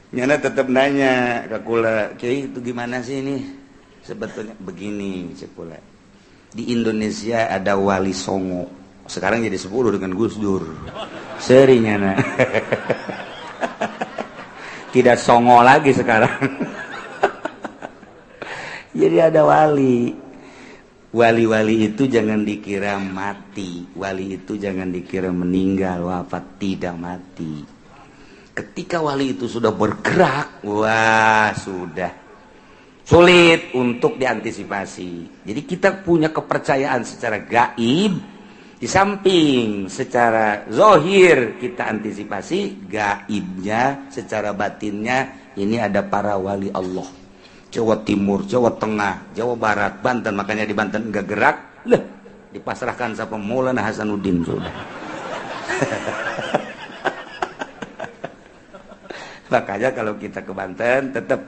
Nyana tetap nanya ke kula, Kiai itu gimana sih ini? Sebetulnya begini, Cikula. Di Indonesia ada Wali Songo. Sekarang jadi 10 dengan Gus Dur. Seri nyana. Tidak songo lagi sekarang. Jadi ada wali. Wali-wali itu jangan dikira mati. Wali itu jangan dikira meninggal, wafat, tidak mati. Ketika wali itu sudah bergerak, wah sudah sulit untuk diantisipasi. Jadi kita punya kepercayaan secara gaib, di samping secara zohir kita antisipasi, gaibnya secara batinnya ini ada para wali Allah. Jawa Timur, Jawa Tengah, Jawa Barat, Banten, makanya di Banten enggak gerak, lah dipasrahkan sama Maulana Hasanuddin sudah. Makanya kalau kita ke Banten tetap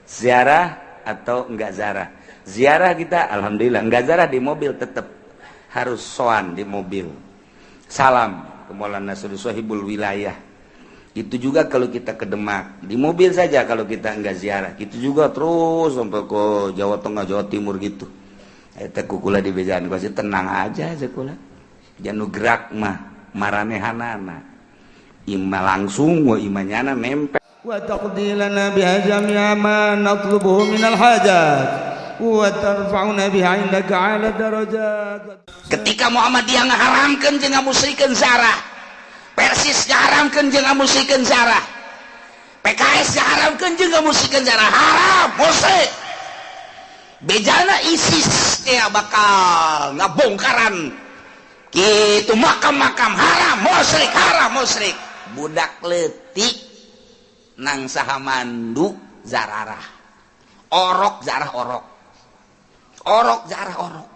ziarah atau enggak ziarah. Ziarah kita alhamdulillah, enggak ziarah di mobil tetap harus soan di mobil. Salam ke Maulana Sahibul Wilayah. Itu juga kalau kita ke Demak, di mobil saja kalau kita enggak ziarah. Itu juga terus sampai ke Jawa Tengah, Jawa Timur gitu. Eta kukula di bejaan gua sih tenang aja kula. Jangan gerak mah maranehanana. Ima langsung wa imanyana nempel. وتقضي لنا بها جميع ما نطلبه من الحاجات وترفعنا بها عندك على درجات. Ketika Muhammadiyah ngaharamkeun jeung ngamusrikeun zarah, Persis ngaharamkeun jeung ngamusrikeun zarah, PKS ngaharamkeun jeung ngamusrikeun zarah, haram musyrik. Bejana ISIS teh bakal ngabongkaran kitu makam-makam, haram musyrik. Budak leutik nang saha mandu zararah, orok zarah orok zarah orok,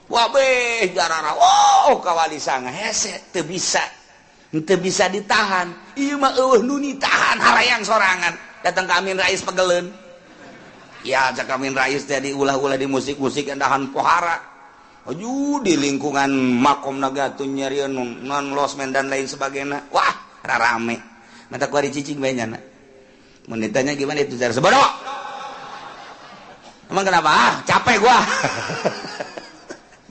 wabeh zararah, oh kawali sanga hese teu bisa ditahan. Ieu mah eueuh nu ditahan harayang sorangan datang ka Amin Rais pegeleun. Ya cak Amin Rais teh diulah-ulah di musik-musik endahan pohara. Aju di lingkungan makom nagatun nyarieun non losmen dan lain sebagainya. Wah, rarame. Mata kuari cicing banyak nak. Mun ditanya gimana itu cara sebodoh. Emang kenapa? Capek gua.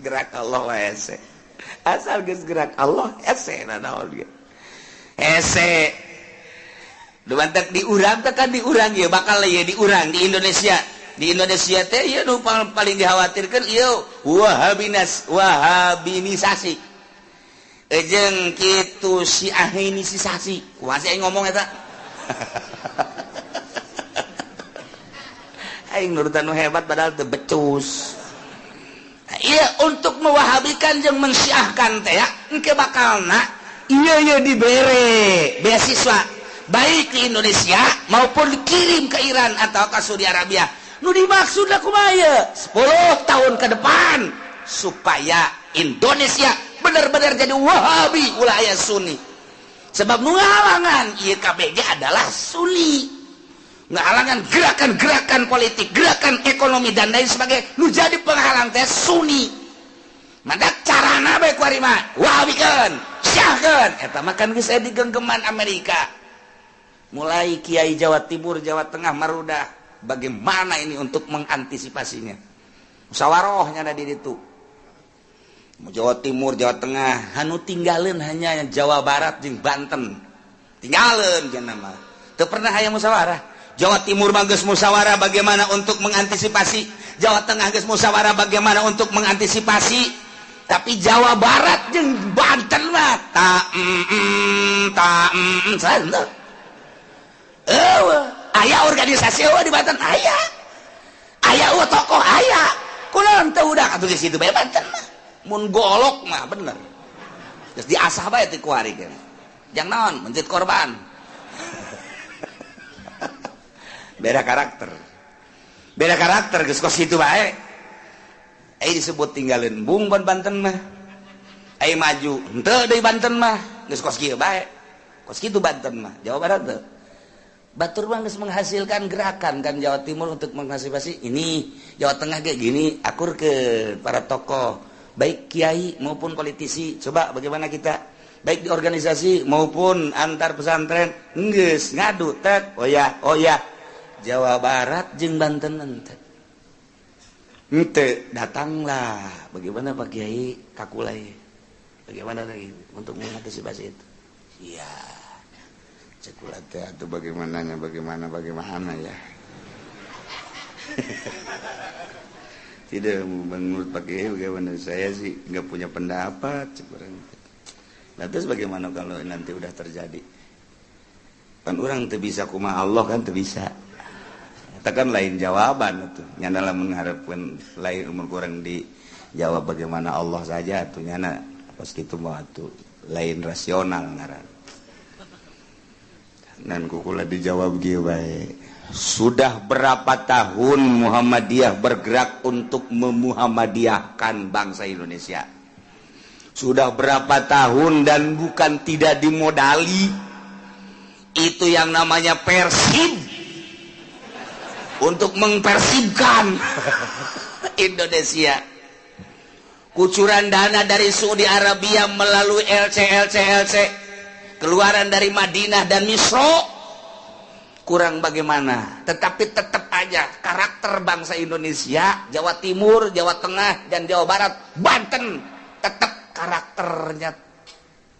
Gerak Allah ese. Asal geus gerak Allah ese na naon ge. Ese. Dumantek diurang teh kan diurang ieu bakal ieu diurang di Indonesia. Di Indonesia teh ieu nu paling dikhawatirkeun ieu wahabinisasi. Ejeng kitu si ahinisasi. Kumaha aing ngomong eta? Aing nurutan nu hebat padahal teu becus. Iya untuk mewahabikan jeung mensyiahkan teh ya, engke bakalna ieu dibere beasiswa baik di Indonesia maupun dikirim ke Iran atau ke Saudi Arabia. Nu dimaksud kumaha ieu? 10 tahun ke depan supaya Indonesia benar-benar jadi Wahabi ulah aya Sunni. Sebab nu ngahalangan ieu KBG adalah Sunni. Ngahalangan gerakan-gerakan politik, gerakan ekonomi dan lain sebagainya. Nu jadi penghalang teh Sunni. Maka carana bae kuari mah wahabikeun, syahkeun. Eta mah kan geus aya di genggeman Amerika. Mulai Kiai Jawa Timur, Jawa Tengah marudah. Bagaimana ini untuk mengantisipasinya? Musyawarahnya ada di ditu. Jawa Timur, Jawa Tengah, anu tinggalin hanya Jawa Barat jeung Banten. Tinggalin jeung nama. Teu pernah aya musyawarah. Jawa Timur mah geus musyawarah bagaimana untuk mengantisipasi. Jawa Tengah geus musyawarah bagaimana untuk mengantisipasi. Tapi Jawa Barat jeung Banten mah santai. Aya organisasi di Banten aya. Aya tokoh aya. Kunaon teu udah atuh di situ bae Banten mah. Mun golok mah bener. Terus diasah bae ti kuari kan. Jang naon mencit korban. Beda karakter geus kos kitu bae. Disebut tinggalin embung ban Banten mah. Maju henteu deui Banten mah geus kos kieu bae. Kos kitu Banten mah. Jawa Barat teu. Batur mah geus menghasilkan gerakan kan Jawa Timur untuk mengantisipasi ini, Jawa Tengah kayak gini, akur ke para tokoh baik kiai maupun politisi. Coba bagaimana kita baik di organisasi maupun antar pesantren geus ngadu tek oh ya Jawa Barat jeung Banten ente datanglah bagaimana Pak Kiai Kakulai bagaimana lagi untuk mengantisipasi itu iya cekulat itu bagaimana ya tidak menurut Pak Kiai bagaimana saya sih nggak punya pendapat nah terus bagaimana kalau nanti udah terjadi kan orang tuh bisa kumaha Allah kan tuh bisa itu kan lain jawaban tuh nyana lah mengharapkan lain umur kurang dijawab bagaimana Allah saja tuh nyana pas gitu mah tuh lain rasional ngaran dan kukula dijawab gitu baik sudah berapa tahun Muhammadiyah bergerak untuk memuhammadiyahkan bangsa Indonesia sudah berapa tahun dan bukan tidak dimodali itu yang namanya persib untuk mempersibkan Indonesia kucuran dana dari Saudi Arabia melalui LC keluaran dari Madinah dan Misro kurang bagaimana tetapi tetap aja karakter bangsa Indonesia Jawa Timur, Jawa Tengah dan Jawa Barat Banten tetap karakternya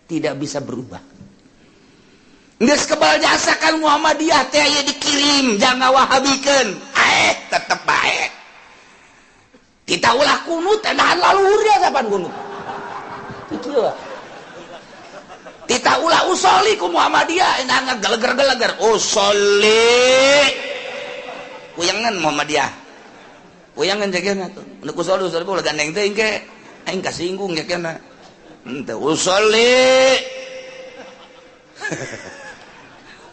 tidak bisa berubah geus kebal jasa kan Muhammadiyah teh aya dikirim jangan wahabikeun tetep bae kita ulah kunut enahan laluhur ya sapan kunut kieu kita ulah usoli ku Muhammadiyah enahan geleger-geleger usoli uyangan Muhammadiyah uyangan jageuna tuh nu usoli ulah gandeng teuing ke aing kasinggung jakeuna henteu usoli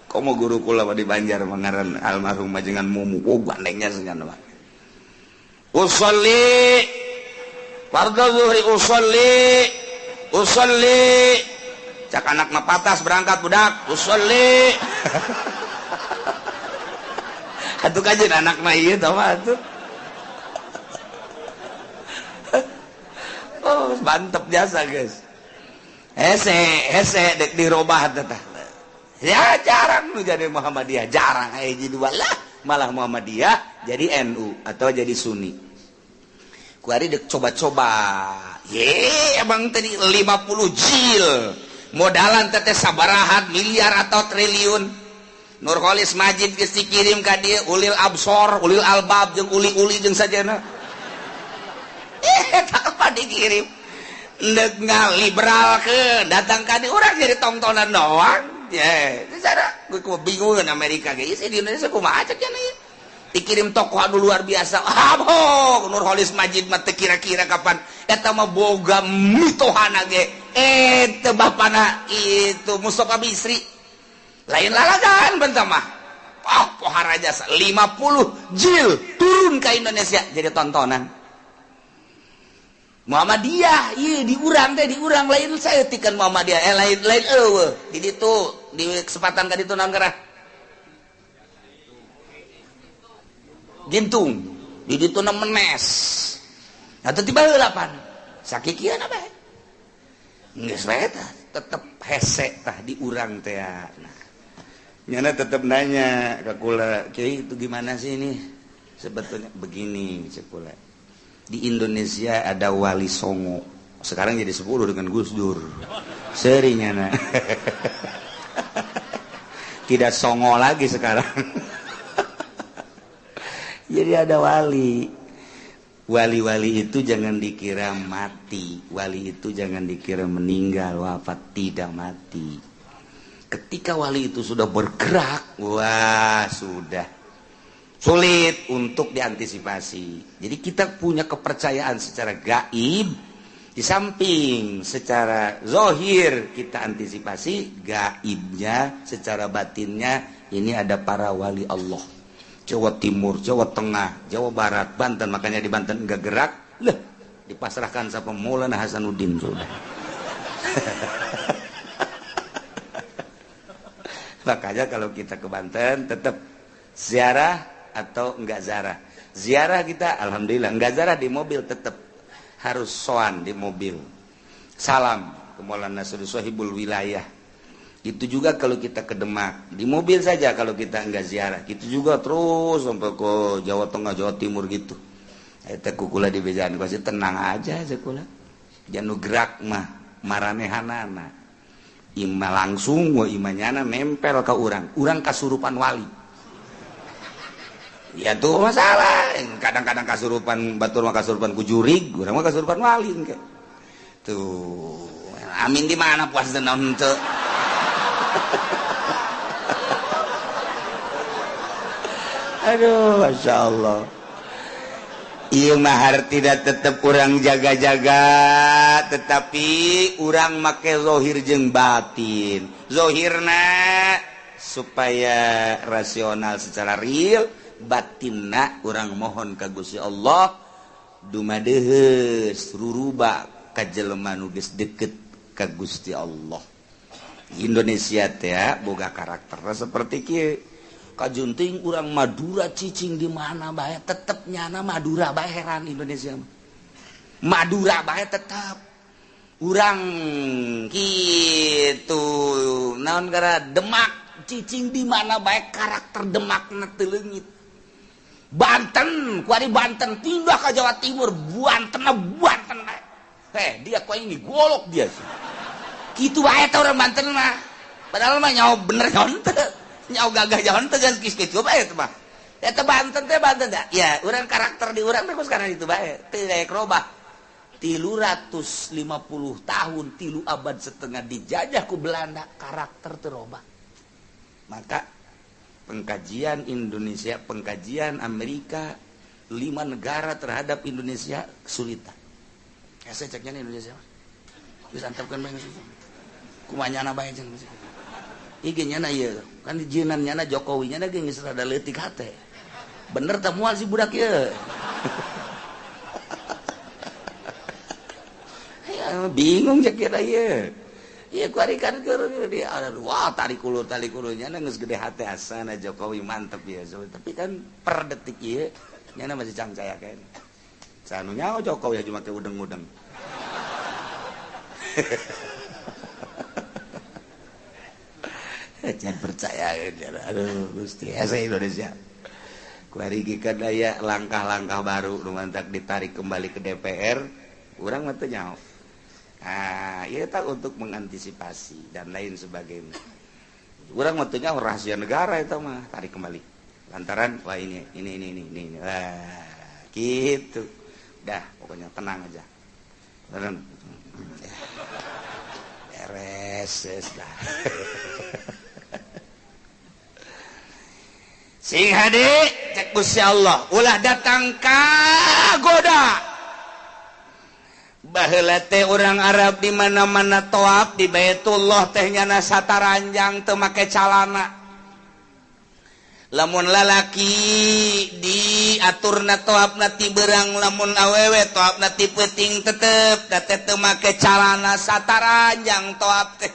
komo guru kula di Banjar mengaran almarhum majengan mumu gandengnya senyana mah usolli fardhu zuhri usolli cak anak mah patas berangkat budak usolli atuh kajeun anak mah ieu tah mah atuh oh mantep jasa guys hese dek dirobah teh ya jarang lu jadi Muhammadiyah jarang jadi walah malah Muhammadiyah jadi NU atau jadi Sunni kuari dek coba-coba abang tadi 50 jil modalan teteh sabarahat miliar atau triliun Nurholis Majid geus dikirim ka dieu ulil absor ulil albab jeung uli-uli jeung sajana tak apa dikirim ndek ngaliberal ke datang ka dieu urang jadi tontonan doang cara gue bingung Amerika guys di Indonesia kumaha cek cenah dikirim tokoh anu luar biasa Nurholis Majid mah teu kira-kira kapan eta mah boga mitohana ge teu bapana itu Mustofa Bisri lain lalagan bentah mah pohara jasa 50 jil turun ke Indonesia jadi tontonan Muhammadiyah iya diurang lain saya tikan Muhammadiyah lain di ditu di kesempatan ka ditu naon gerah gintung di ditu na menes atuh tiba heula pan sakikieu na bae geus bae tah tetep hese tah diurang teh nah nyana tetep nanya ka kula Kiai itu gimana sih ini sebetulnya begini cek kula di Indonesia ada Wali Songo sekarang jadi 10 dengan Gus Dur serinya tidak songo lagi sekarang jadi ada wali itu jangan dikira mati wali itu jangan dikira meninggal wafat tidak mati ketika wali itu sudah bergerak wah sudah sulit untuk diantisipasi. Jadi kita punya kepercayaan secara gaib, di samping secara zohir kita antisipasi, gaibnya secara batinnya ini ada para wali Allah. Jawa Timur, Jawa Tengah, Jawa Barat, Banten, makanya di Banten enggak gerak, lah dipasrahkan sama Maulana Hasanuddin sudah. Makanya kalau kita ke Banten tetap ziarah atau enggak ziarah kita alhamdulillah, enggak ziarah di mobil tetap harus soan di mobil salam Maulana Sohibul Wilayah. Itu juga kalau kita ke Demak, di mobil saja kalau kita enggak ziarah. Gitu juga terus sampai ke Jawa Tengah, Jawa Timur gitu. Eta kukula di bejaan pasti tenang aja kula. Jangan gerak mah maranehanana. Ima langsung wa imanyana nempel ke urang kasurupan wali. Ya tuh masalah. Kadang-kadang kasurupan batur mah kasurupan ku jurig, urang mah kasurupan wali engke. Tuh, amin di mana puas naon teu. Aduh, Masya Allah. Ieu mahar tidak tetap kurang jaga-jaga, tetapi urang make zohir jeung batin. Zohirna supaya rasional secara real, batinna urang mohon ka Gusti Allah dumadeheus ruruba ka jelema nu geus deukeut ka Gusti Allah. Indonesia teh boga karakter seperti kieu. Kajunting urang Madura cicing di mana bae tetep nyana Madura bae heran Indonesia. Madura bae tetep. Urang kitu naon gara Demak cicing di mana bae karakter Demakna teu leungit. Banten, kuari Banten pindah ke Jawa Timur, Banten bae. Dia kok ini golok dia sih. Kitu bae teh urang Banten mah. Padahal mah nyaho bener nyonte. Nyau gagah jalan tegan kis-kis bae teh mah. Eta Banten dah. Ya, urang karakter di urang teh sekarang itu bae. Teu daek robah. 350 tahun, 3 abad setengah dijajah ku Belanda, karakter teu robah. Maka pengkajian Indonesia, pengkajian Amerika 5 negara terhadap Indonesia kesulitan. Ya saya ceknya Indonesia. Geus antepkeun bae geus. Kumanyana bae jeung Ige nyana ieu kan dijieunnan nyana Jokowi nyana ge geus rada leutik hate. Bener teh moal si budak ieu. Ya bingung cek kira ieu. Ieu kuari kan keur dia wah tarik ulur nyana geus gede hate asana Jokowi mantep ya. Tapi kan per detik ieu nyana masih cangcaya kan. Sanu nyaho Jokowi cuma teh udeng-udeng. Jangan percaya, aduh Gusti, asa Indonesia. Kuari gika daya langkah-langkah baru numantak ditarik kembali ke DPR, urang mah teu nyaho. Nah, ieu tah untuk mengantisipasi dan lain sebagainya. Urang mah teu nyaho rahasia negara eta mah, tarik kembali. Lantaran wah ini. Wah, gitu. Dah, pokoknya tenang aja. Beres dah. Sing hade cek Gusti Allah ulah datang ka goda baheula teh urang Arab di mana-mana tawaf di Baitullah teh nyana sataranjang teu make calana. Lamun lalaki diaturna tawafna ti beurang, lamun awewe tawafna ti peuting tetep da teh teu make calana sataranjang tawaf teh.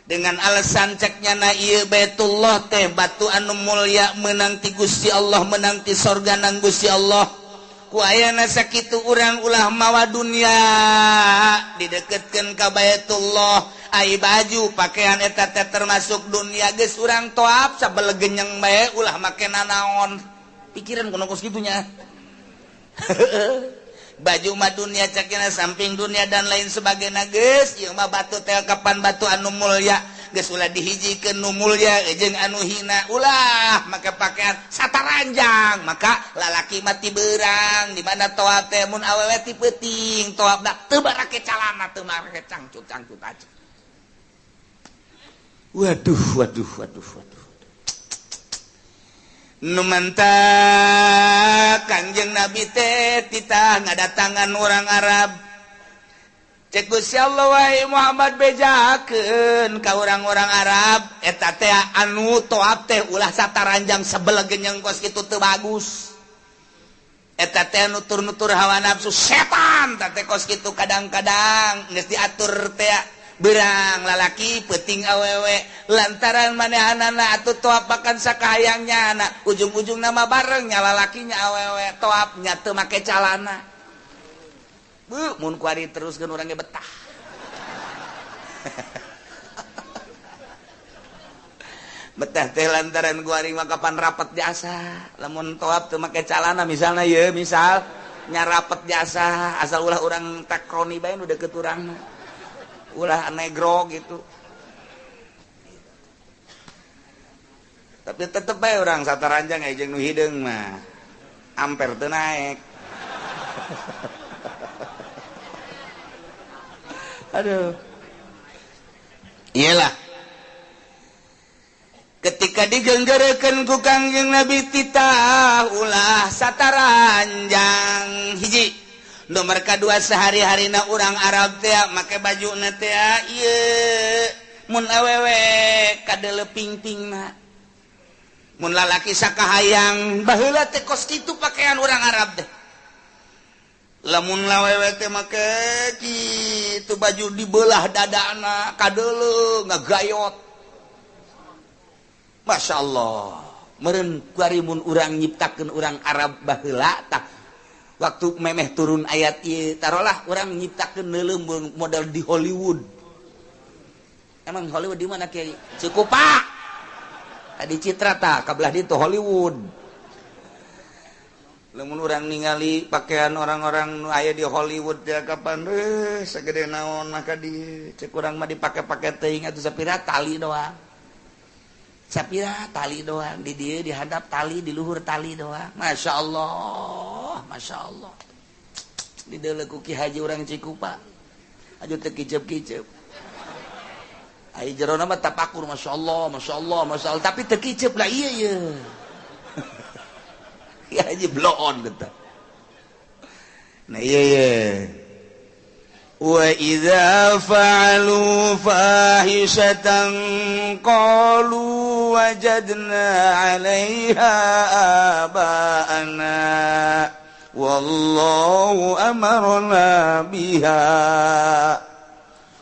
Dengan alasan ceknya na ieu Baitullah teh batu anu mulya menang ti Gusti Allah, menang ti sorga nang Gusti Allah. Ku ayana sakitu urang ulah mawa dunya dideketkeun ka Baitullah, ai baju pakaian eta teh termasuk dunya geus urang toab sabelegenyeng bae ulah make nanaon. Pikiran kuno kos kitunya. Baju mah dunia cakina samping dunia dan lain sebagainya geus ieu mah batu teh kapan batu anu mulya geus ulah dihijikeun nu mulya jeung anu hina ulah make pakaian sataranjang. Maka lalaki mah ti beurang di mana toab teh mun awewe ti peuting toabna teu barake calana teu barake cangcut aja. Waduh. Numanta Kangjeng Nabi teh titah ngadatangan orang Arab. Cek Gusti Allah wahai Muhammad bejakeun ka orang-orang Arab eta teh anu toab teh ulah sataranjang sabelegenyeng kos kitu teu bagus. Eta teh nutur-nutur hawa nafsu setan teh kos kitu kadang-kadang geus diatur teh berang lalaki peuting awewe lantaran manehanana atuh toab pakan sakahayangnya anak ujung-ujung nama bareng nya lalakinya awewe toabnya teu make calana. Mun kuari teruskeun urang ge betah. betah teh lantaran gua mah kapan rapat jasa lamun toab teu make calana misalna ye misal nya rapet jasa asal ulah urang takroni bae nu deukeut urang ulah negro gitu tapi tetep bae urang sataranjang aya jeung nu hideung mah amper teu naek aduh iyalah ketika digenggerekeun ku Kangjeng Nabi titah ulah sataranjang hiji nomor kadua sehari-harina urang Arab teh make bajuna teh ieu mun awewe kadele pingpingna mun lalaki sakahayang baheula teh kos kitu pakaian urang Arab teh lamun lawewe teh make kitu baju dibelah dadana kadele ngagayot. Masya Allah meren kuarimun urang nyiptakeun urang Arab baheula tah waktu memeh turun ayat ieu tarolah urang nyiptakeun neuleum model di Hollywood. Emang Hollywood di mana kiai? Cikupa. Tadi Citra tah kabelah ditu Hollywood. Lamun urang ningali pakaian orang-orang nu aya di Hollywood ya kapan sagede naon maka di cek urang mah dipake-pake teuing atuh sapira tali doang. Sapira tali doang di dia dihadap tali di luhur tali doang. Masya Allah di dalam kuki haji orang Cikupa aja terkicep-kicep ayo jerona mah tapakur Masya Allah tapi terkicep lah iya ya haji bloon gitu nah iya wa idza fa'alu fahishatan qalu wajadna 'alaiha aba'ana wallahu amarna biha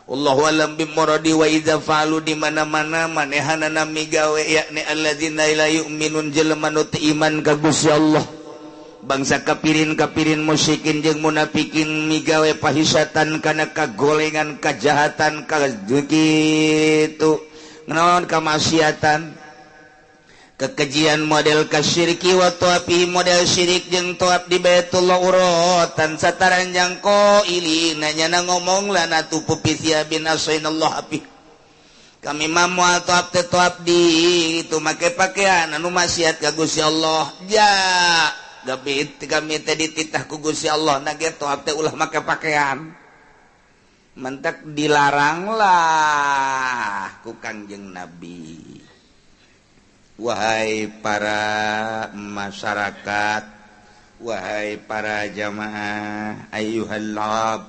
wallahu alam bimuradi wa idza fa'alu di mana-mana manehanana migawe yakni alladzina la yu'minun jelema nu teu iman ka Gusti Allah bangsa kapirin musyrikin jeung munafikin migawe pahisatan kana kagolengan kajahatan kitu naon kamaksiatan kekejian model kasyirki wa tuapi model syirik jeung tuap di Baitullah uratan sataranjang qaili nanya ngomong lana tu pupisia bin asainallah api kami mamu tuap teh tuap di itu make pakaian anu maksiat ka Gusti Allah ja gabit kami teh dititah ku Gusti Allah nage tuap teh ulah make pakaian mentek dilarang lah ku Kangjeng Nabi. Wahai para masyarakat, wahai para jamaah ayyuhallab,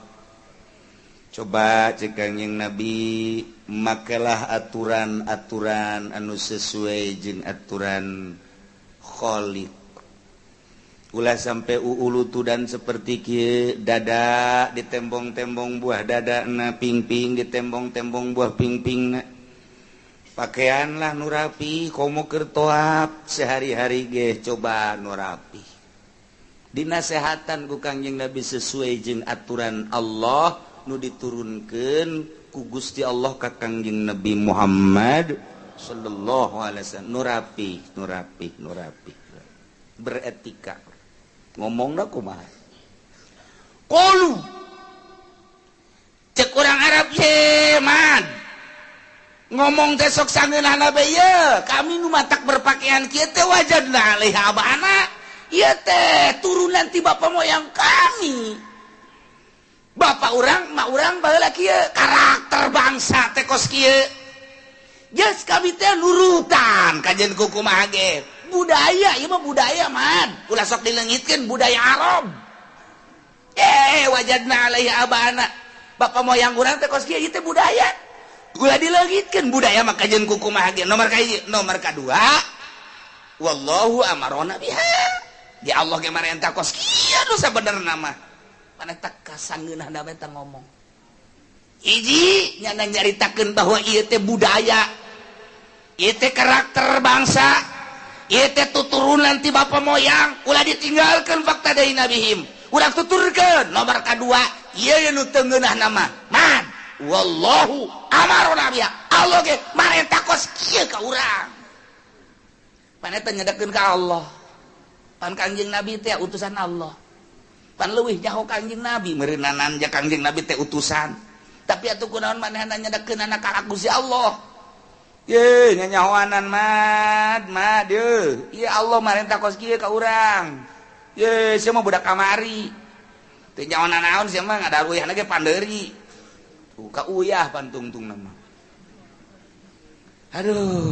coba cek Kangjeng Nabi makalah aturan-aturan anu sesuai jeung aturan Khaliq. Ulah sampai ulutudan seperti kieu dada ditembong-tembong buah dadana pingping ditembong-tembong buah pingpingna pakaian lah nu rapi komo keur toab sehari-hari ge coba nu rapi dinasehatan ku Kangjeng Nabi sesuai jeung aturan Allah nu diturunkeun ku Gusti Allah ka Kangjeng Nabi Muhammad sallallahu alaihi wasallam nu rapi beretika ngomongna kumaha qalu cek urang Arab ye man ngomong teh sok sangeunana bae ye kami nu matak berpakaian kieu teh wajadna alaiha abana ieu teh turunan ti bapa moyang kami bapa urang mak urang baheula kieu karakter bangsa teh kos kieu geus kami teh nurutan kajen kumaha ge budaya ieu mah budaya man ulah sok dileungitkeun budaya Arab wajadna alaiha abana bapa moyang urang teh kos kieu ieu teh budaya ulah dileungitkeun budaya mah kajen kumaha ge nomor kahiji nomor kadua wallahu amarona biha ya Allah ge marentah kos kieu nu sabenerna mah mana tak kasanggeunana bae tah ngomong hiji nyana nyaritakeun bahwa ieu teh budaya ieu teh karakter bangsa ieu teh tuturunan ti bapa moyang ulah ditinggalkeun fakta deui nabihim ulah tuturkeun nomor kadua ieu nu teu ngeunah nama man wallahu amarona biha Allah ge marentah kos kieu ka urang paneta nyedakeun ka Allah pan Kangjeng Nabi teh utusan Allah pan leuwih nyaho Kangjeng Nabi meureunan ja Kangjeng Nabi teh utusan tapi atuh kunaon manehna nyedakeun anak ka Gusti Allah ye nyanyahoanan mad ye ieu Allah marentah kos kieu ka urang ye sia mah budak kamari teu nyahoan naon sia mah ngadaruihna ge pandeuri tuh ka uyah pantungtung nama aduh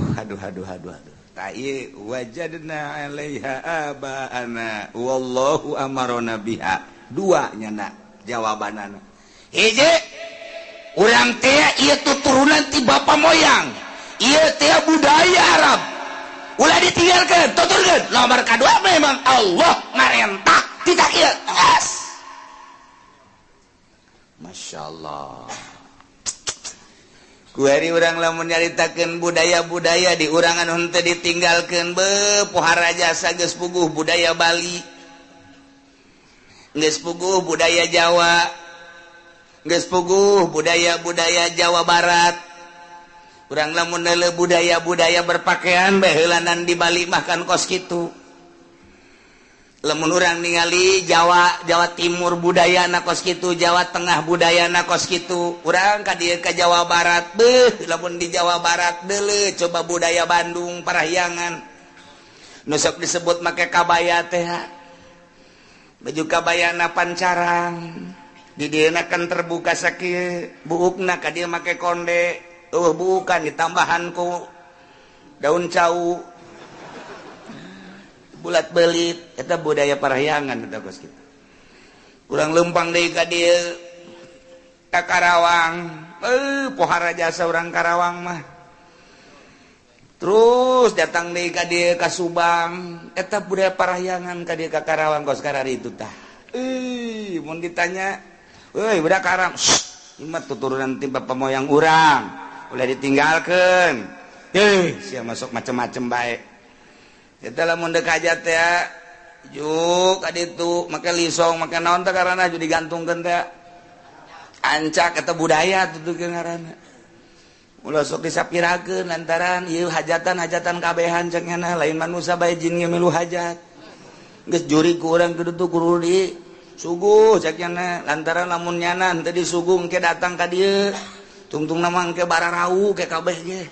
ta ieu wajadna 'alaiha abaana wallahu amarona biha dua nyana jawabanana hiji urang teh ieu tuturunan ti bapa moyang ieu teh budaya Arab ulah ditinggalkeun tuturkeun nomor kadua memang Allah marentah tidak ieu geus masyaallah kuari urang lamun nyaritakeun budaya-budaya di urangan henteu ditinggalkeun pohara jasa geus puguh budaya Bali geus puguh budaya Jawa geus puguh budaya-budaya Jawa Barat urang lamun neuleuh budaya-budaya berpakaian bae heulanan di Bali mah kan kos kitu lamun urang ningali Jawa Timur budayana kos kitu Jawa Tengah budayana kos kitu urang ka dieu ka Jawa Barat lamun di Jawa Barat deuleu coba budaya Bandung parahyangan nu sok disebut make kabaya teh baju kabayana pancarang di dieuna kan terbuka sakieu buukna ka dieu make konde bukan ditambahan ku daun cau bulat belit eta budaya parahyangan eta kos kitu urang lempang deui ka dieu ka Karawang pohara jasa urang Karawang mah terus datang deui ka dieu ka Subang eta budaya parahyangan ka dieu ka Karawang kos karari itu tah mun ditanya euy budak Karawang ieu mah tuturunan ti bapa moyang urang ulah ditinggalkeun sia masuk macem-macem bae eta lamun deuk hajat teh juk ka ditu make lisong make naon teh karana aju digantungkeun teh ancak eta budaya tutukeun ngaranna ulah sok disapirakeun lantaran ieu hajatan kabehan cenah lain manusia bae jin ge milu hajat geus juri ku urang kitu kudu di suguh cenah lantaran lamun nyana teu disuguh engke datang ka dieu tungtung nama engke bararau ke kabeh ge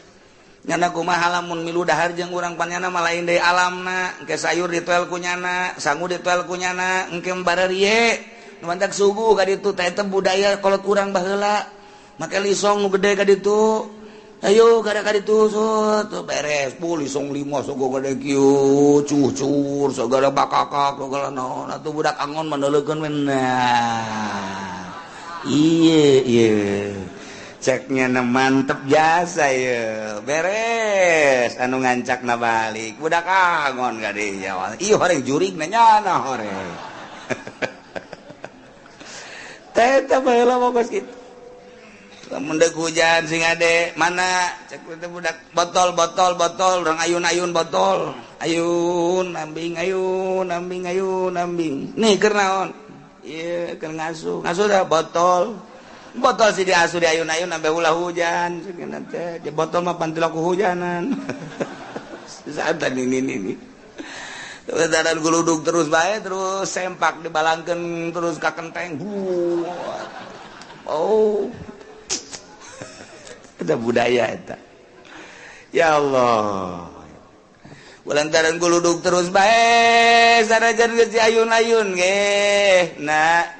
nyana kumaha lamun milu dahar jeung urang pannyana mah lain deui alamna engke sayur dituel ku nyana sangu dituel ku nyana engke barariye nu mantak suguh ka ditu teh teh budaya kolot urang baheula make lisong nu gede ka ditu ayo kada ka ditu sot beres pu lisong 5 sogo gede kieu cucur sagala bakakak sagala naon atuh budak angon mandeuleukeun ieu ceknya mantep jasa ya beres anu ngancak na balik budak angon ka deui Jawa ieu horeng jurig na nyana horeng teh teh baheula mah kitu lamun deuk hujan sing ade mana cek teh budak botol urang ayun-ayun botol ayun nambing nih keur naon ieu keur ngasuh dah botol si diasuh di ayun-ayun sampai ulah hujan cenah teh di botol mah pantil aku hujanan saat ini terus dadan guludug terus bae terus sempak dibalangkeun terus ka kenteng eta budaya eta ya Allah lantaran guludug terus bae sanajan geus di ayun-ayun ge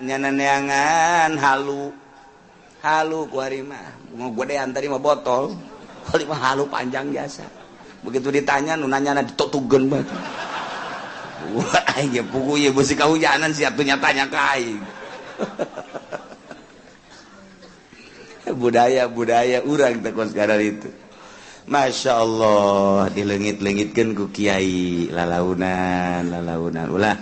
nyana neangan halu kuari mah mau godean tadi mah botol kali mah halu panjang jasa begitu ditanya nu nanyana ditutugeun bae wah aing pugu ieu beusi kahujanan siap tuh nyatanya ka aing budaya urang teh kos kadar itu Masya Allah dilengit-lengitkeun ku kiai lalaunan ulah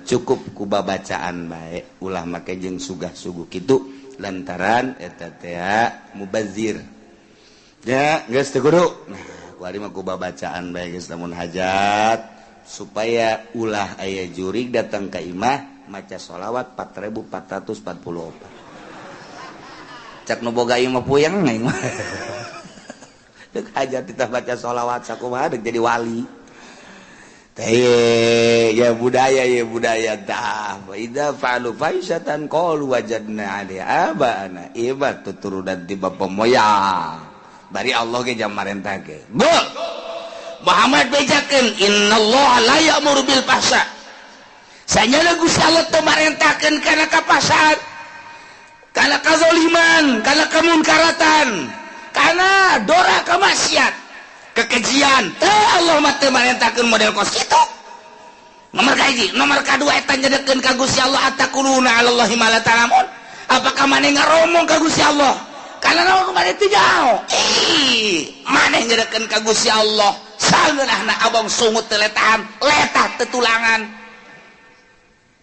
cukup ku babacaan bae ulah make jeung sugah-suguh kitu lantaran eta teh mubazir ya geus teu kudu nah kuari mah ku babacaan bae geus lamun hajat supaya ulah aya jurig datang ka imah maca sholawat 4444 cak nu boga ieu mah puyeng aing mah deuk hajat kita baca sholawat sakumaha deuk jadi wali teh ya budaya tah wa idza fa'alu fahisatan qalu wajadna 'alaiha abana iba tuturudan ti bapa moyang bari Allah ge jam marentah ge gol Muhammad bejakeun innallaha la ya'muru bil fahsya sanyana Gusti Allah teu marentahkeun kana kapasaan kana kazaliman kana kemunkaratan kana dora kamaksiat kekejian teu Allah mah teu marentahkeun model kos kitu nomor kahiji nomor kadua eta nyedekeun ka Gusti Allah atakuluna 'alallahi ma la ta'lamun apakah maneh ngaromong ka Gusti Allah kana naon maneh teu nyaho maneh nyedekeun ka Gusti Allah sangeunahna abang sungut teu letahan letah teu tulangan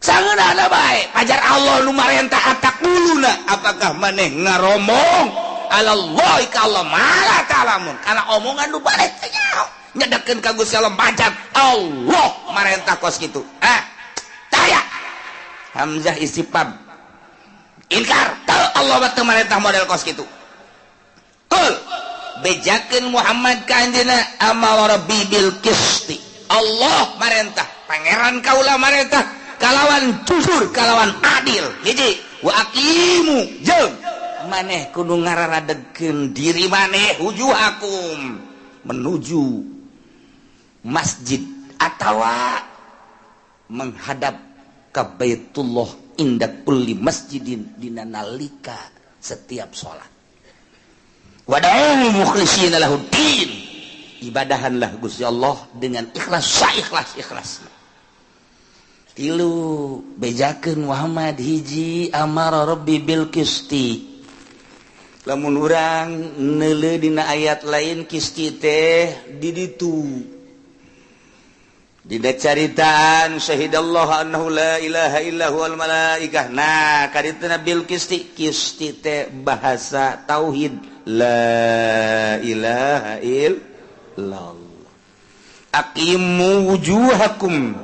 sangeunahna bae pajar Allah nu marentah atakuluna apakah maneh ngaromong 'alallahi ka Allah ma la ta'lamun kana omongan nu maneh teu nyaho nyedekeun ka Gusti Allah pajar Allah marentah kos kitu taya hamzah istifham inkar teu Allah mah teu marentah model kos kitu kul bejakeun Muhammad ka anjeunna amara rabbi bil qisti Allah marentah pangeran kaula marentah kalawan jujur kalawan adil hiji wa aqimu jeung maneh kudu ngararadegkeun diri maneh wujuhakum menuju masjid atawa menghadap ka Baitullah inda kulli masjidin dina nalika setiap salat wada'u mukhlishina lahuddin ibadahanlah Gusti Allah dengan ikhlas saikhlas-ikhlasna tilu bejakeun Muhammad hiji amara rabbi bil qisti lamun urang neuleuh dina ayat lain qisti teh di ditu dina caritaan syahidallahu annahu la ilaha illa huwal malaikah nah kadituna bil qisti teh bahasa tauhid la ilaha illallah aqimu wujuhakum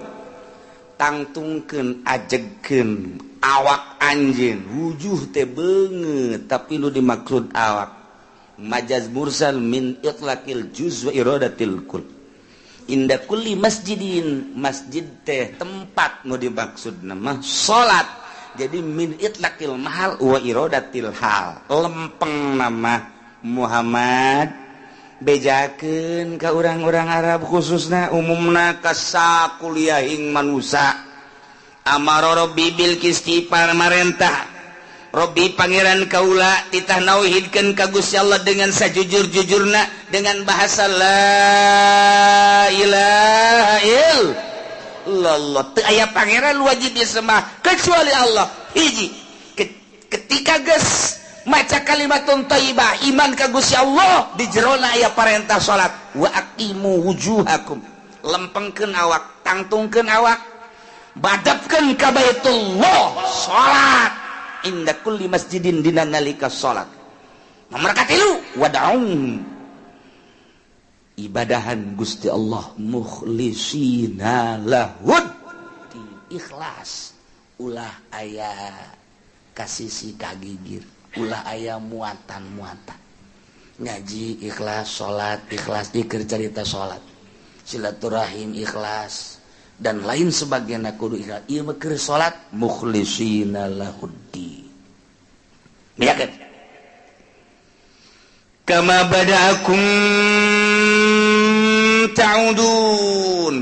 tangtungkeun ajegkeun awak anjeun wujuh teh beungeut tapi nu dimaksud awak majaz mursal min itlaqil juz wa iradatil kull inda kulli masjidin masjid teh tempat nu dimaksudna mah salat jadi min itlaqil mahal wa iradatil hal lempeng nama Muhammad bejakeun ka urang-urang Arab khususna umumna ka sakuliahing manusia amara rabbi bil qisti pamarentah rabbi pangeran kaula titah nauhidkeun ka Gusti Allah dengan sajujur-jujurna dengan bahasa la ilaha illallah teu aya pangeran wajib disembah kecuali Allah hiji ketika geus maca kalimatun thayyibah iman ka Gusti Allah di jerona aya parentah salat wa aqimu wujuhakum lempengkeun awak tangtungkeun awak badapkeun ka Baitullah salat inda kulli masjidin dina nalika salat nomor katilu wad'u ibadahan Gusti Allah mukhlishina lahud ikhlas ulah aya kasisi kagigir ulah aya muatan-muatan ngaji ikhlas salat ikhlas zikir cerita salat silaturahim ikhlas dan lain sebagainya kudu ikhlas ieu mah keur salat mukhlishina lahuddi yakin kama bada'akum ta'udun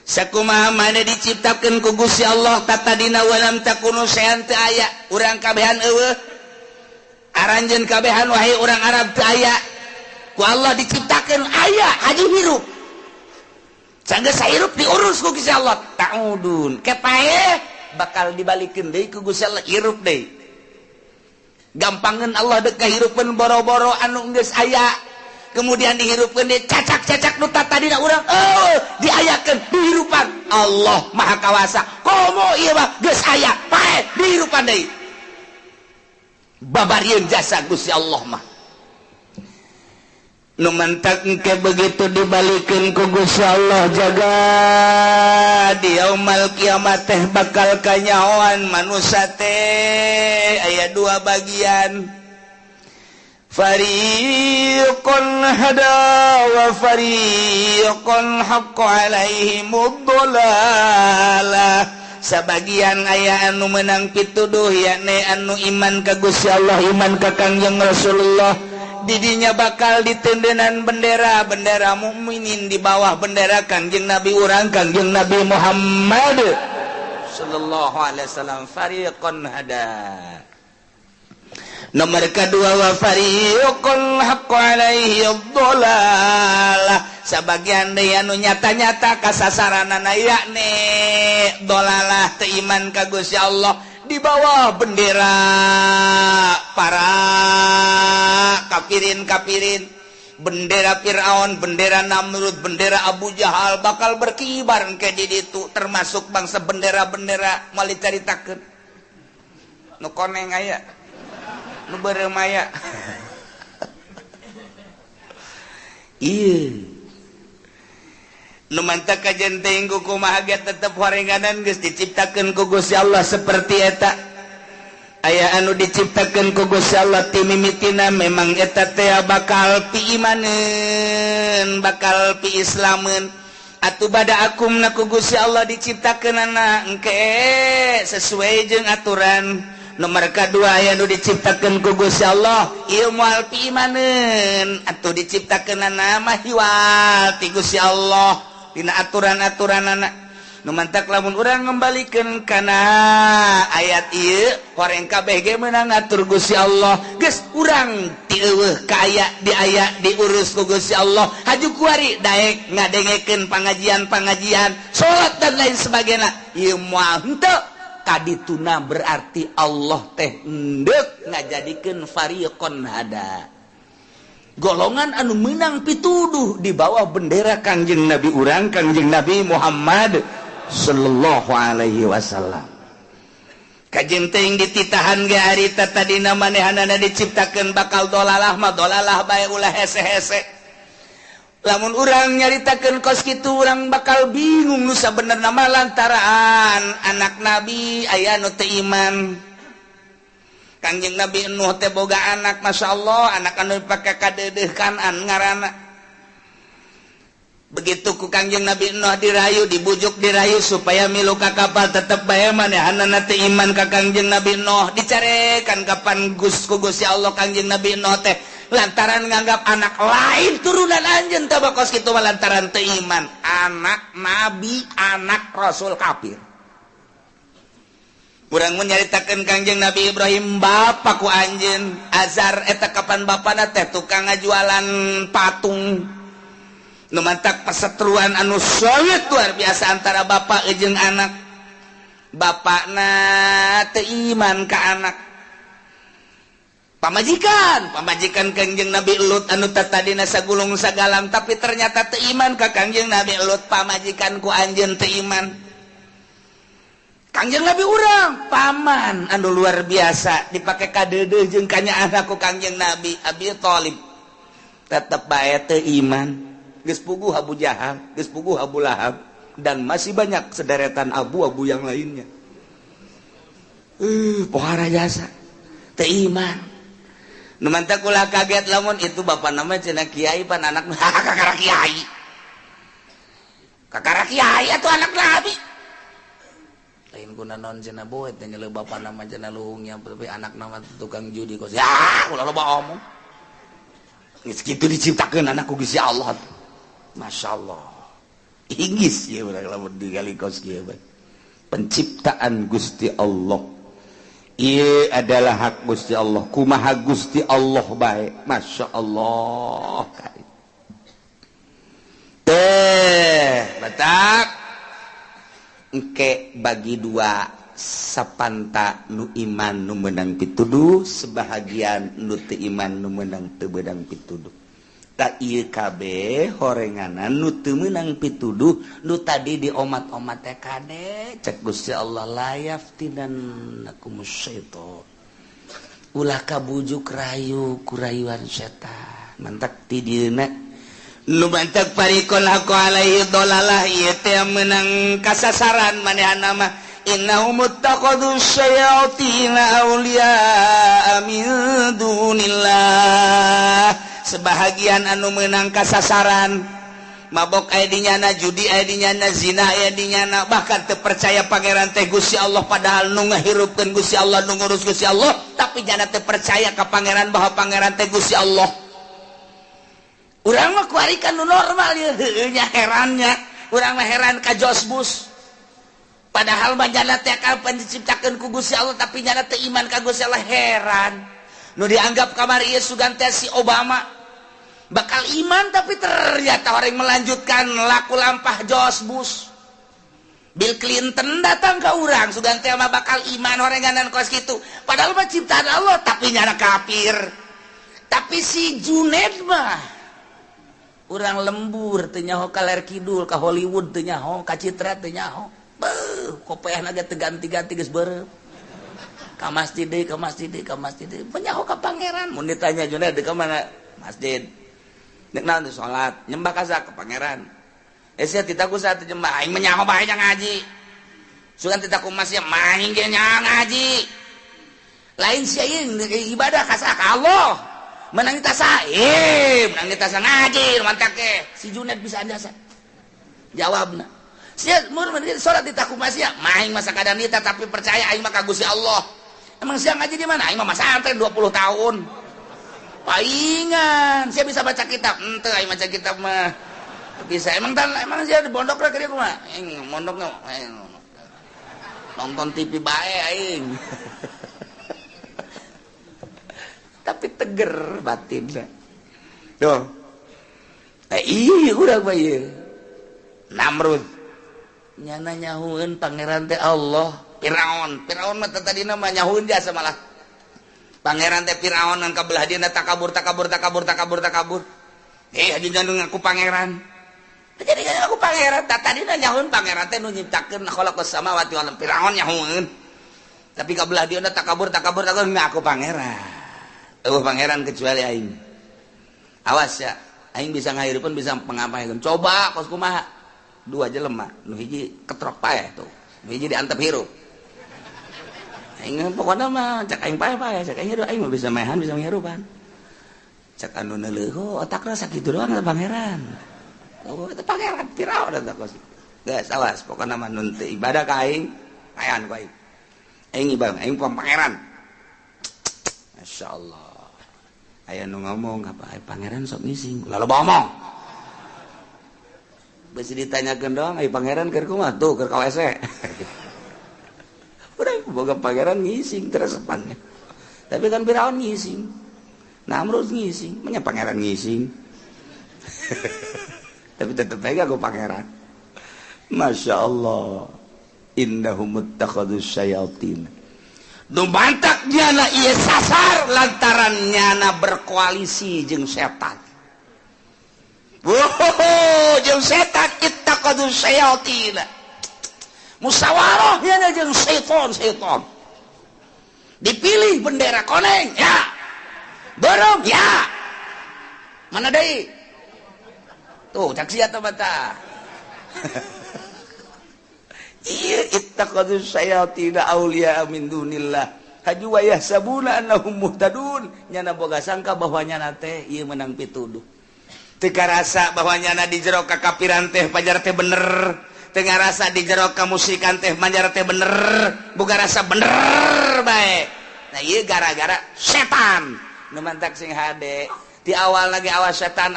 sakumaha maneh diciptakeun ku Gusti Allah tatadina walam takunu sayan teu aya urang kabehan eueuh aranjeun kabehan wahai urang Arab teu aya ku Allah diciptakeun aya haji hirup sanggeus sahirup diurus ku Gusti Allah ta'udun kepae bakal dibalikeun deui ku Gusti Allah hirup deui gampangeun Allah deuk kahirupkeun boro-boro anu geus aya kemudian dihirupkeun deui cacak-cacak nu tatadina urang diayakeun dihirupan Allah maha kawasa komo ieu mah geus aya pae dihirupan deui babarieun jasa Gusti Allah mah nu mentak engke begitu dibalikeun ku Gusti Allah jaga di yaumul kiamat teh bakal kanyahoan manusia teh aya dua bagian fariqun hada wa fariqun haqqa alaihimud dhalalah. Sabagian aya anu menang pituduh yakni anu iman ka Gusti Allah, iman ka Kangjeng Rasulullah. Didinya bakal ditendenan bendera mukminin di bawah bendera Kangjeng Nabi urang Kangjeng Nabi Muhammad sallallahu alaihi wasallam. Fariqun hada. Nomor kedua wa fariqun haqqo alaihi dhalalah. Sabagian deui anu nyata-nyata kasasaranana yakni dhalalah teu iman ka Gusti Allah di bawah bendera para kafirin, bendera Fir'aun, bendera Namrud, bendera Abu Jahal bakal berkibar ke di ditu, termasuk bangsa bendera-bendera mali caritakeun nu koneng aya nu beureum aya. Ieu nu mantap kajen teuing kumaha ge tetep horenganan geus diciptakeun ku Gusti Allah seperti eta. Aya anu diciptakeun ku Gusti Allah ti mimitina memang eta teh bakal piimaneun, bakal piislameun. Atuh bada akumna ku Gusti Allah diciptakeunana engke sesuai jeung aturan. Nomor kedua aya anu diciptakeun ku Gusti Allah ieu moal piimaneun, atuh diciptakeunana mah hiwal ti Gusti Allah. Dina aturan-aturanana nu mantak lamun urang ngembalikeun kana ayat ieu horeng kabeh ge meunang ngatur Gusti Allah geus urang ti eueuh ka aya diurus ku Gusti Allah haju kuari daek ngadengekeun pangajian salat dan lain sebagainya ieu moal henteu kadituna berarti Allah teh endeup ngajadikeun fariqon hada golongan anu menang pituduh di bawah bendera Kangjeng Nabi urang Kangjeng Nabi Muhammad sallallahu alaihi wasallam. Kajen teuing dititahan ge harita tadina manehanana diciptakeun bakal dolalah mah dolalah bae ulah hese-hese. Lamun urang nyaritakeun kos kitu urang bakal bingung nu sabenerna mah lantaran anak Nabi aya nu teu iman. Kangjeng Nabi Nuh teh boga anak, Masya Allah, anak anu dipake kadeudeuh Kanaan ngaranna. Begitu ku Kangjeng Nabi Nuh dirayu, dibujuk dirayu supaya milu ka kapal tetep bae manehanana teu iman ka Kangjeng Nabi Nuh. Dicarekan kapan ku Gusti Allah Kangjeng Nabi Nuh teh lantaran nganggap anak lain turunan anjeun teh bakos kitu lantaran teu iman. Anak Nabi, anak Rasul kafir. Urang menyaritakeun Kangjeng Nabi Ibrahim bapa ku anjeun Azar eta kapan bapana teh tukang ngajualan patung. Nu mantak pasetruan anu sangat luar biasa antara bapa jeung anak. Bapana teu iman ka anak. Pamajikan Kangjeng Nabi Lut anu tadina sagulung sagalang tapi ternyata teu iman ka Kangjeng Nabi Lut. Pamajikan ku anjeun teu iman. Kangjeng Nabi urang paman anu luar biasa dipake kadeudeuh jeung kanyaan ku Kangjeng Nabi Abi Thalib tetep bae teu iman geus puguh Abu Jahal geus puguh Abu Lahab dan masih banyak sederetan abu-abu yang lainnya pohara jasa teu iman nu mantap ulah kaget lamun itu bapa nama cenah kiai pan anak kakara kiai atuh anak Nabi lain guna non cenah boet nya le bapa nama cenah luhungnya tapi anak nama tukang judi kos ya ulah loba omong geus kitu diciptakeun anak ku Gusti Allah masyaallah inggis ye urang lamun digali kos kieu bae penciptaan Gusti Allah ieu adalah hak Gusti Allah kumaha Gusti Allah bae masyaallah batak engke bagi dua sapanta nu iman nu meunang pituduh sebahagian nu teu iman nu meunang teu beudang pituduh ta ieu kabeh horenganan nu teu meunang pituduh nu tadi diomat-omat teh kade cek Gusti Allah la yaftinannakum syaitan ulah kabujuk rayu ku rayuan setan mantak ti dieuna nu bantak parikol haqqo alaihi dhalalah ieu teh meunang kasasaran manehna mah innahum muttaqadus syayatina auliya min dunillah. Sebahagian anu meunang kasasaran mabok aya dinyana, judi aya dinyana, zina aya dinyana, bahkan teu percaya pangeran teh Gusti Allah padahal nu ngahirupkeun Gusti Allah, nu ngurus Gusti Allah, tapi nyana teu percaya ka pangeran bahwa pangeran teh Gusti Allah. Urang mah kuarikan nu normal ya, heueuh nya herannya. Urang mah heran ka Josbus. Padahal mah nyana teh kapan diciptakeun ku Gusti Allah tapi nyana teu iman ka Gusti Allah, heran. Nu dianggap kamari ieu sugan teh si Obama bakal iman tapi ternyata orang melanjutkan laku lampah Josbus. Bill Clinton datang ke urang sugan teh mah bakal iman orenganan kos kitu. Padahal mah ciptaan Allah tapi nyana kafir. Tapi si Junaid mah urang lembur teu nyaho ka ler kidul, ka Hollywood teu nyaho, ka Citra teu nyaho. Beuh, kopeahna ge teu ganti-ganti geus beureup. Ka masjid deui, ka masjid deui, ka masjid deui. Menyaho ka pangeran. Mun ditanya Junaid ka mana? Masjid. Nek naon salat, nyembah ka pangeran. Sia titaku saat nyembah aing menyaho bae ngaji. Sugan titaku masih maing ge ngaji. Lain sia ibadah ka Allah. Menang kita menang kita ngaji mantak ke si Junaid bisa andasa jawabna sia mun salat di taku masih maing masa kadang kita tapi percaya aing mah ka Gusti Allah. Emang sia ngaji di mana? Aing mah masantren 20 tahun palingan sia bisa baca kitab henteu aing baca kitab mah bisa. Emang sia di pondok ke dieu kumaha aing mondokna nonton TV bae aing. Tapi teger batinna. Tuh. Iya urang mah ieu. Namrud. Nyana nyahueun pangeran teh Allah, Firaun. Firaun mah tadina mah nyahueun jasa malah. Pangeran teh Firaun ngan kabelah dina takabur. Haji nyandung aku pangeran. Jadi aku pangeran, tadina nyahueun pangeran teh nu nyiptakeun khalaqas samawati wal ardi. Firaun nyahueun. Tapi kabelah dina takabur ngaku pangeran. Pangeran kecuali aing. Awas ya, aing bisa ngahirupun bisa pengapain. Coba kos kumaha. 2 jelema, nu hiji ketrok paeh tuh. Nu hiji diantep hirup. Aing pokona mah cak aing paeh, cak aing hirup aing mah bisa maehan, bisa menghirupan. Cak anu neuleuh otakna sakitu doang pangeran. Oh, itu pangeran Firaun eta kos. Geus awas pokona mah nun teu ibadah ka aing, paehan ku aing. Aing ibadah, aing pangeran. Masyaallah. Aya nu ngomong apa pangeran sok ngising lalu ngomong besi ditanyakeun doang ai pangeran keur kumaha tuh keur ka WC urang boga pangeran ngising teresepan tapi kan Firaun ngising Namrud ngising nya pangeran ngising tapi tetep aja aku pangeran. Masya Allah. Innahum muttakhadus syayatin. Nu bantak nyana ieu sasar lantaran nyana berkoalisi jeung setan. Jeung setan ittaqadus syayatin. Musyawarah nyana jeung setan. Dipilih bendera koneng ya. Berem ya. Mana deui? Tuh cak sia teh mata. Iya ittaqadus syayatin auliya min dunillah haju wa yahsabuna annahum muhtadun. Nyana boga sangka bahwa nyana teh ieu menang pituduh. Teu karasa bahwa nyana di jero kakafiran teh pajar teh bener. Teu ngarasa di jero kamusikan teh pajar teh bener. Boga rasa bener bae. Nah ieu gara-gara setan. Nu mantak sing hade. Di awal lagi awas setan.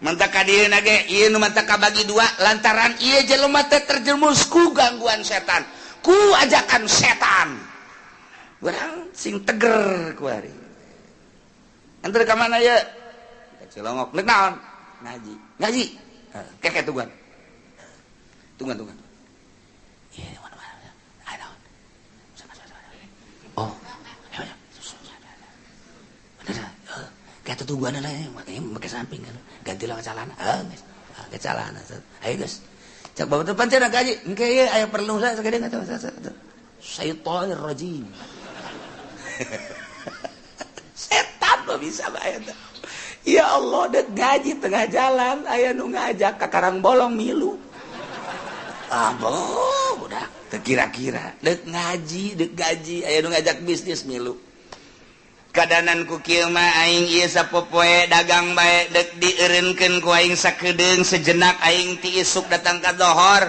Mantak ka dieu na ge ieu nu mantak kabagi dua lantaran ieu jelema teh terjerumus ku gangguan setan, ku ajakan setan. Urang sing teger ku ari. Antar ka mana ye? Cek cilongok neuk naon? Ngaji. Keke tungguan. Tungguan. Ieu mana? Ayo. Oh. Bener. Kayak tungguan lah ya, pakai samping kan. Ganti lah celana. Ke celana. Ayo guys. Cak bawa depan cina gaji. Engke ya aya perlu saya segede enggak tahu. Syaitanir rajim. Setan lo bisa bayar. Ya Allah, dek gaji tengah jalan aya nu ngajak ka Karang Bolong milu. Boh, udah kira-kira dek ngaji dek gaji aya nu ngajak bisnis milu kadananku kieu mah aing ieu sapopoe dagang bae dek dieureunkeun ku aing sakedeung sejenak aing ti isuk datang ka dohor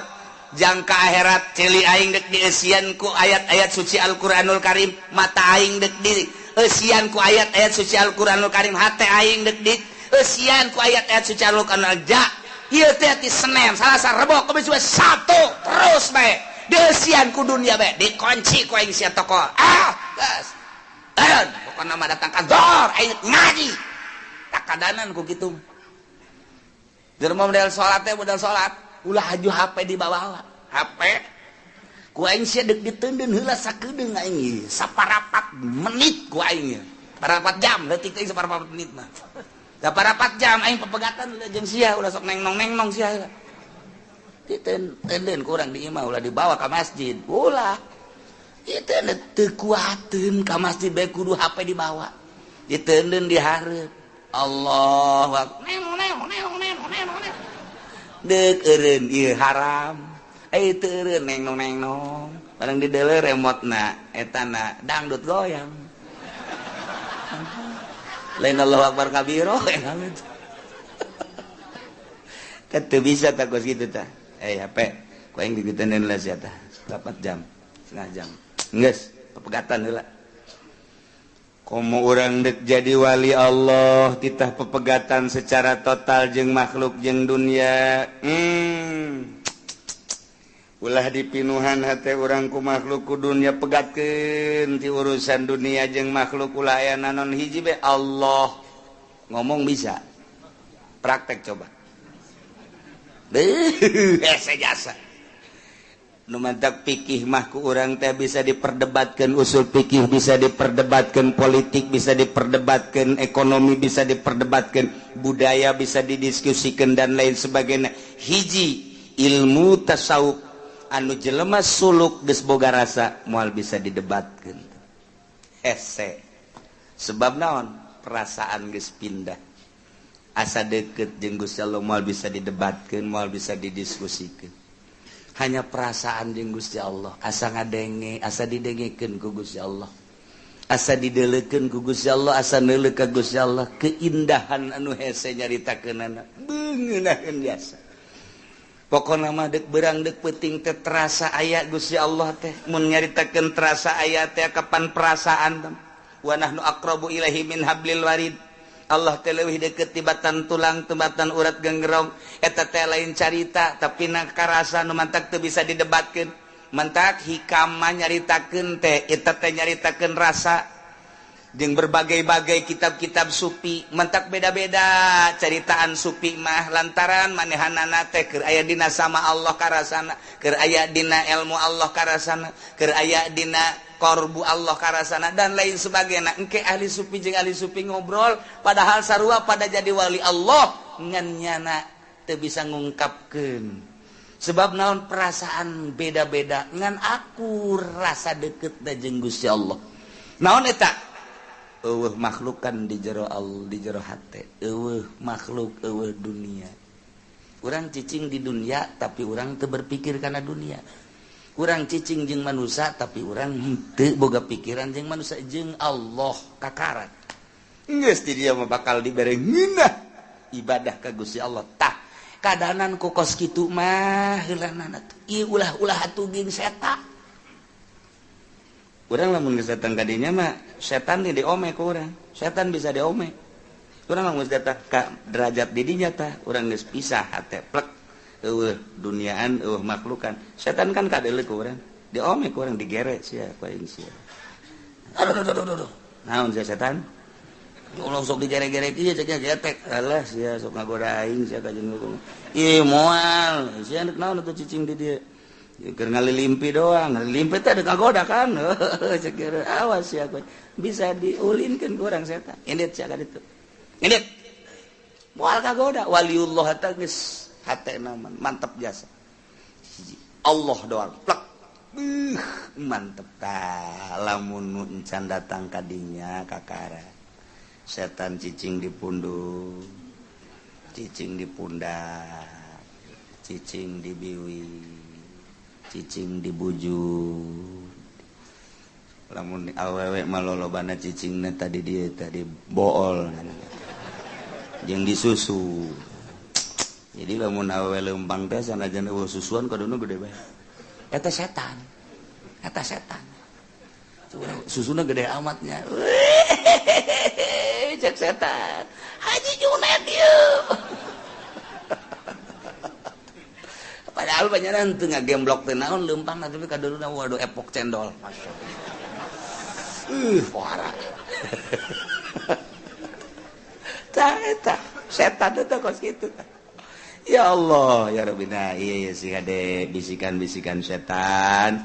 jang ka akhirat ceuli aing dek dieusian ku ayat-ayat suci Al-Qur'anul Karim mata aing dek dieusian ku ayat-ayat suci Al-Qur'anul Karim hate aing dek dieusian ku ayat-ayat suci Al-Qur'anul Karim ieu teh ti Senin Salasa Rebo Kamis Jumat Sabtu terus bae desian ku dunia be dikunci ku aing sia toko geus pokona mah datang kantor aing ngaji tak kadanan ku kitu jelema model salat teh modal salat ulah haju HP di bawah HP ku aing sia deuk diteundeun heula sakedeung aing saparapat menit ku aing parapat jam leutik teh saparapat menit mah saparapat jam aing pepegatan jeung sia ulah sok neng-nong sia heula tenden kurang di imah ulah dibawa ke masjid ulah itu teu kuateun ka masjid bae kudu HP dibawa ditenden di hareup Allahu Akbar deuk eureun ieu haram teu eureun neng-nong bareng di deuleur remotna etana dangdut goyang lain Allahu Akbar kabiro kan teu bisa tak kos kitu tah HP ku aing digeuteun lah sia tah 4 jam setengah jam geus pepegatan heula komo urang dek jadi wali Allah titah pepegatan secara total jeung makhluk jeung dunia ulah dipinuhan hate urang ku makhluk ku dunia pegatkeun ti urusan dunia jeung makhluk ulah aya nanon hiji be Allah ngomong bisa praktek coba jasa nu mantap pikih mah ku urang teh bisa diperdebatkan usul pikih bisa diperdebatkan politik bisa diperdebatkan ekonomi bisa diperdebatkan budaya bisa didiskusikan dan lain sebagainya hiji ilmu tasawuf anu jelema suluk geus boga rasa moal bisa didebatkeun hese sebab naon perasaan geus pindah asa deket jeung Gusti Allah moal bisa didebatkeun moal bisa didiskusikeun hanya perasaan jeung Gusti Allah asa ngadenge asa didengekeun ku Gusti Allah asa dideuleukeun ku Gusti Allah asa neuleuk ka Gusti Allah keindahan anu hese nyaritakeunana beungeunahkeun biasa pokona mah deuk beurang deuk peuting teh terasa aya Gusti Allah teh mun nyaritakeun terasa aya teh kapan perasaan wa nahnu aqrabu ilaihi min hablil warid Allah teh leuwih deukeut tibatan tulang tibatan urat ganggerong eta teh lain carita tapi na karasa nu mantak teu bisa didebatkeun mantak hikam mah nyaritakeun teh eta teh nyaritakeun rasa jeung berbagai-bagai kitab-kitab sufi mantak beda-beda caritaan sufi mah lantaran manehanana teh keur aya dina sama Allah karasana keur aya dina ilmu Allah karasana keur aya dina korbu Allah karasana dan lain sebagainya engke ahli sufi jeung ahli sufi ngobrol padahal sarua pada jadi wali Allah ngan nyana teu bisa ngungkapkeun sebab naon perasaan beda-beda ngan aku rasa deukeut da jeung Gusti Allah naon eta eueuh makhluk kan di jero di jero hate eueuh makhluk eueuh dunia urang cicing di dunia tapi urang teu berpikir kana dunia urang cicing jeung manusia tapi urang teu boga pikiran jeung manusia jeung Allah kakarat geus ti dieu mah bakal dibere ngeunah ibadah ka Gusti Allah tah kadanan ku kos kitu mah heulanana ieu ulah-ulah atuh geuning setan urang lamun geus datang ka dinya mah setan teh diome ku urang setan bisa diome urang lamun geus datang ka derajat di dinya tah urang geus pisah hate plek eueuh duniaan eueuh makhlukan setan kan kadeuleu ku urang diome ku urang digere sia ku aing sia aduh naon sia setan ulah sok digere-gere kieu ceuk getek alah sia sok ngagoda aing sia ka jeung ieu moal sia naon atuh cicing di dieu keur ngalilimpi doang ngalilimpi teh deuk ngagoda kan ceuk awas sia ku bisa diulinkeun ku urang setan indit sia ka ditu indit moal kagoda waliullah eta geus hatena mantep jasa Allah doang plek mantep tah lamun nu encan datang ka dinya kakara setan cicing di pundung cicing di pundak cicing di biwi cicing dibujuk lamun awewe malolobana cicingna tadi dia tadi bool jeung disusu jadi lamun awewe leumpang teh sanajan eueuh susuan kaduna gede bae eta setan susuna gede amatnya cek setan Haji Junet yeuh padahal panjenengan teu ngagemblok teh naon leumpangna tapi kaduluna waduh epok cendol parah tah setan teh kos kitu ya Allah ya Rabbina iya sih hade bisikan-bisikan setan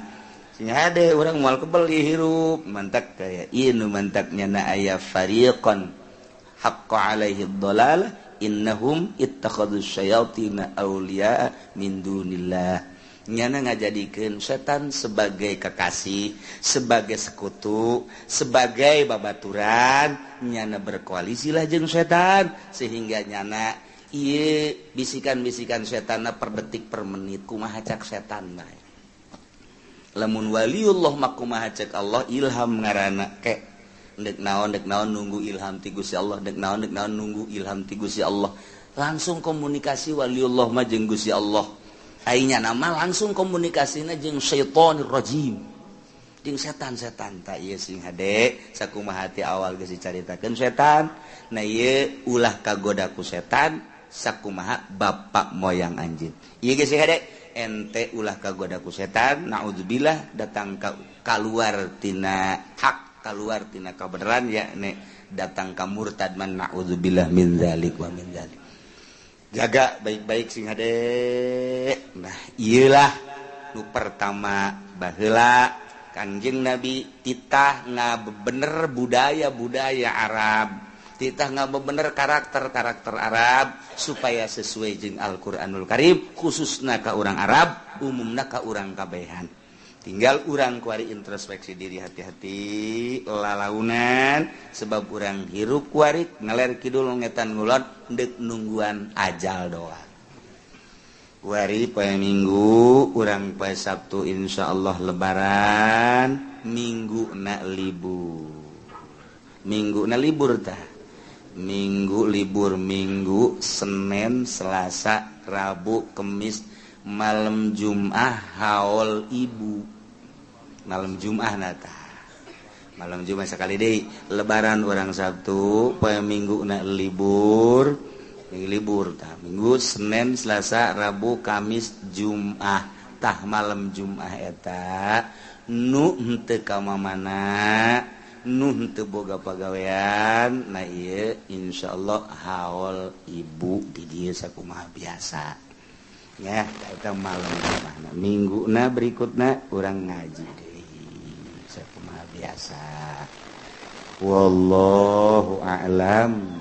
sing hade urang moal kebeli hirup mantak kaya ieu mantaknya na aya fariqan haqqa alaihi dhalal innahum ittakhadhu syayatina awliya min dunillah nyana ngajadikeun setan sebagai kekasih sebagai sekutu sebagai babaturan nyana berkoalisi lah jeung setan sehingga nyana ieu bisikan-bisikan setanna per detik per menit kumaha cak setan bae lamun waliullah mah kumaha cak Allah ilham ngaranna ke dek naon nunggu ilham ti Gusti Allah dek naon nunggu ilham ti Gusti Allah langsung komunikasi waliullah mah jeung Gusti Allah ainya nama langsung komunikasina jeung syaitonir rajim jeung setan-setan ta ieu sing hade sakumaha ti awal geus dicaritakeun setan na ieu ulah kagoda ku setan sakumaha bapak moyang anjeun ieu geus sing hade ente ulah kagoda ku setan naudzubillah datang kaluar tina hak keluar tina kabenaran yakni datang ka murtad man naudzubillah min dzalik wa min dzalik jaga baik-baik sing hade nah ieulah nu pertama baheula Kanjeng Nabi titah ngabebener budaya Arab titah ngabebener karakter Arab supaya sesuai jeung Al-Qur'anul Karim khususna ka urang Arab umumna ka urang kabehan tinggal urang kuari introspeksi diri hati-hati lalaunan sebab urang hirup kuarik ngaler kidul ngetan ngulon dek nungguan ajal doa kuari poe minggu urang poe Sabtu insyaallah lebaran minggu na libur tah minggu libur minggu Senin Selasa Rabu Kemis malam Jumat haul ibu malam Jumat nata malam Jumat sekali deh lebaran orang Sabtu poe minggu na libur tah minggu Senin Selasa Rabu Kamis Jumat tah malam Jumat eta nu henteu ka mamana nu henteu boga pagawean na ieu insyaallah haul ibu di dieu sakumaha biasa ya eta malam mana mingguna berikutna urang ngaji deui sakumaha biasa wallahu a'lam